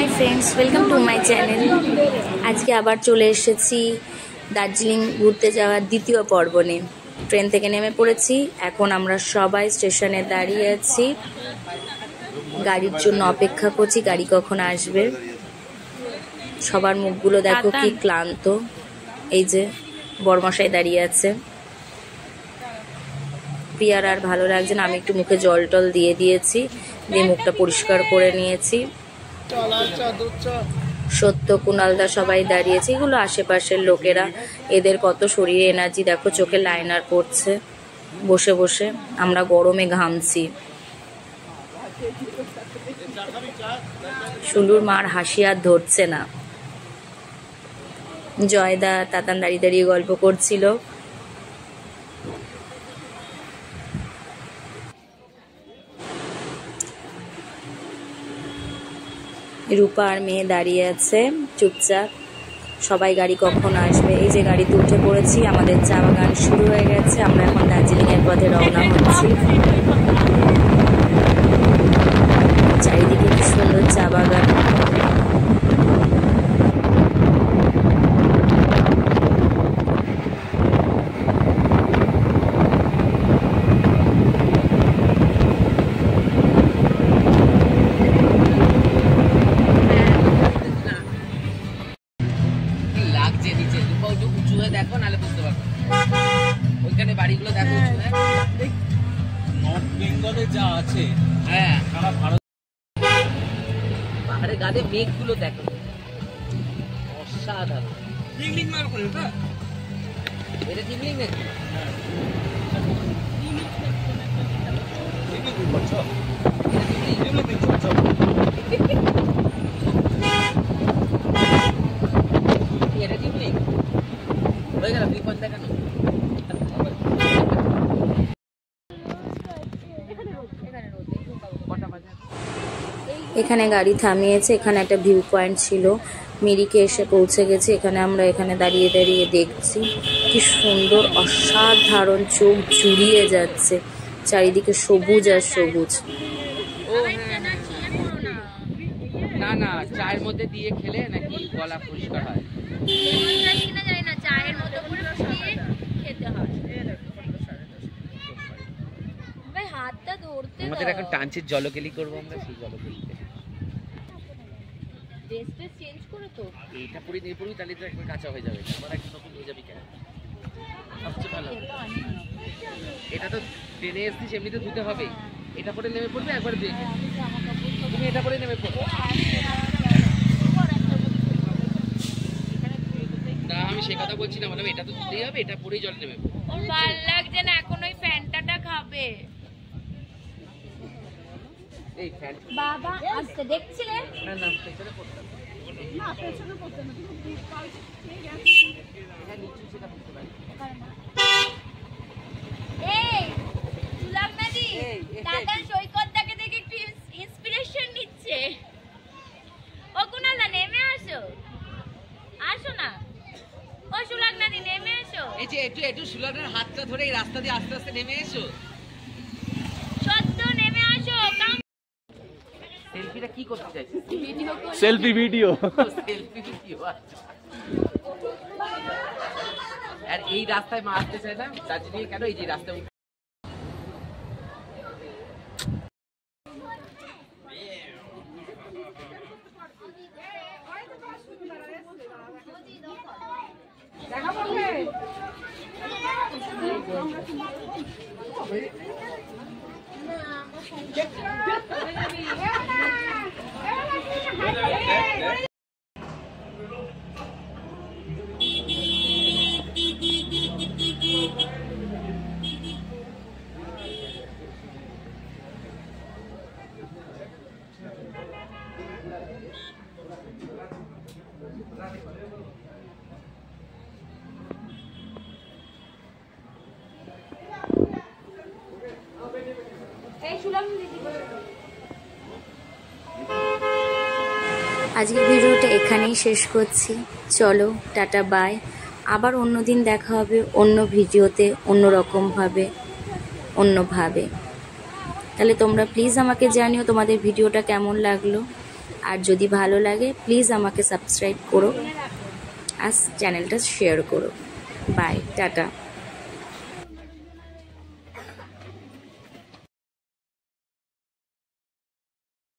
Hi friends, welcome to my channel. আজকে আবার চলে এসেছি দার্জিলিং ঘুরতে যাওয়ার দ্বিতীয় পর্বণে। ট্রেন থেকে নেমে পড়েছি। এখন আমরা সবাই স্টেশনে দাঁড়িয়ে আছি, গাড়ির জন্য অপেক্ষা করছি, গাড়ি কখন আসবে। সবার মুখগুলো দেখো কি ক্লান্ত। এই যে বড়মশাই দাঁড়িয়ে আছে। প্রিয়ার আর ভালো লাগছে না, আমি একটু মুখে জল টল দিয়ে দিয়েছি, দিয়ে মুখটা পরিষ্কার করে নিয়েছি। সত্য, কুণালদা সবাই দাঁড়িয়েছে, এগুলো আশেপাশের লোকেরা। এদের কত শরীরে এনার্জি দেখো, চোখে লাইনার পড়ছে বসে বসে। আমরা গরমে ঘামছি। শুলুর মার হাসি আর ধরছে না। জয়দা তাতান দাঁড়িয়ে দাঁড়িয়ে গল্প করছিল। রূপা আর মেয়ে দাঁড়িয়ে আছে চুপচাপ। সবাই গাড়ি কখন আসবে। এই যে গাড়িতে উঠে পড়েছি, আমাদের চা বাগান শুরু হয়ে গেছে। আমরা এখন দার্জিলিং এর পথে রওনা হচ্ছি। চারিদিকে কি সুন্দর চা বাগান। দেখো নালে বুঝতে পারবে। ওইখানে বাড়িগুলো দেখো, নর্থ বেঙ্গলে যা আছে, হ্যাঁ, সারা ভারত। পাহাড়ে গাদে মেঘগুলো দেখো, অসাধারণ। টিংলিং মার করে ওটা, এটা টিংলিং নাকি? হ্যাঁ, টিংলিং করছো, টিংলিং করছো। এটা টিংলিং হয়ে গেল, বিপদ দেখানো। এখানে গাড়ি থামিয়েছে, এখানে একটা ভিউ পয়েন্ট ছিল। মিরিকে এসে পৌঁছে গেছে। এখানে আমরা দাঁড়িয়ে দাঁড়িয়ে দেখছি কি সুন্দর, অসাধারণ, চোখ জুড়িয়ে যাচ্ছে। চারিদিকে সবুজ আর সবুজ। না না, চায়ের মধ্যে দিয়ে খেলে নাকি গলা পরিষ্কার হয়। আমাদের এখন টাঞ্চির জলকেলি করবো আমরা, সেই জলকেলিতে চেঞ্জ করে তো এইটা পরে নিয়ে পড়বি, তাহলে তো একবার কাঁচা হয়ে যাবে। আবার একটা নতুন হয়ে যাবে কেন? সবচেয়ে ভালো এটা তো ট্রেনে এসছিস, এমনিতে ধুতে হবে। এটা পরে নেমে পড়বে একবার, তুমি এটা পরে নেমে পড়বে। না, আমি সে কথা বলছি না, মানে এটা তো ধুতেই হবে, এটা পরেই জল নেমে পড়বে। ভালো লাগছে না, এখন ওই ফ্যানটাটা খাবে। এই ফ্যান বাবা আসতে দেখছিলেন? না না, পেছনে পড়তে হবে না, পেছনে পড়তে না, তুমি কাল নিয়ে গেছো, এটা নিচে সেটা পড়তে পারি। এই সুলাম নদী দাদা সৈকতটাকে দেখে একটু ইন্সপিরেশন নিচ্ছে। ও কুনালা নেমে আসো, আসো না। ও সুলাম নদী নেমে আসো। এই যে একটু সুলানের হাতটা ধরে এই রাস্তা দিয়ে আস্তে আস্তে নেমে এসো। সত্য নেমে আসো। সেলফিটা কি করতে চাইছিস? Selfie video. Selfie video. আর এই রাস্তায় মা আসতে চায় না দার্জিলিং কেন? এই যে রাস্তা আজকের ভিডিওটা এখানেই শেষ করছি। চলো টাটা বাই। আবার অন্য দিন দেখা হবে অন্য ভিডিওতে, অন্যরকমভাবে, অন্যভাবে। তাহলে তোমরা প্লিজ আমাকে জানিও তোমাদের ভিডিওটা কেমন লাগলো। আর যদি ভালো লাগে প্লিজ আমাকে সাবস্ক্রাইব করো আর চ্যানেলটা শেয়ার করো। Bye, tata.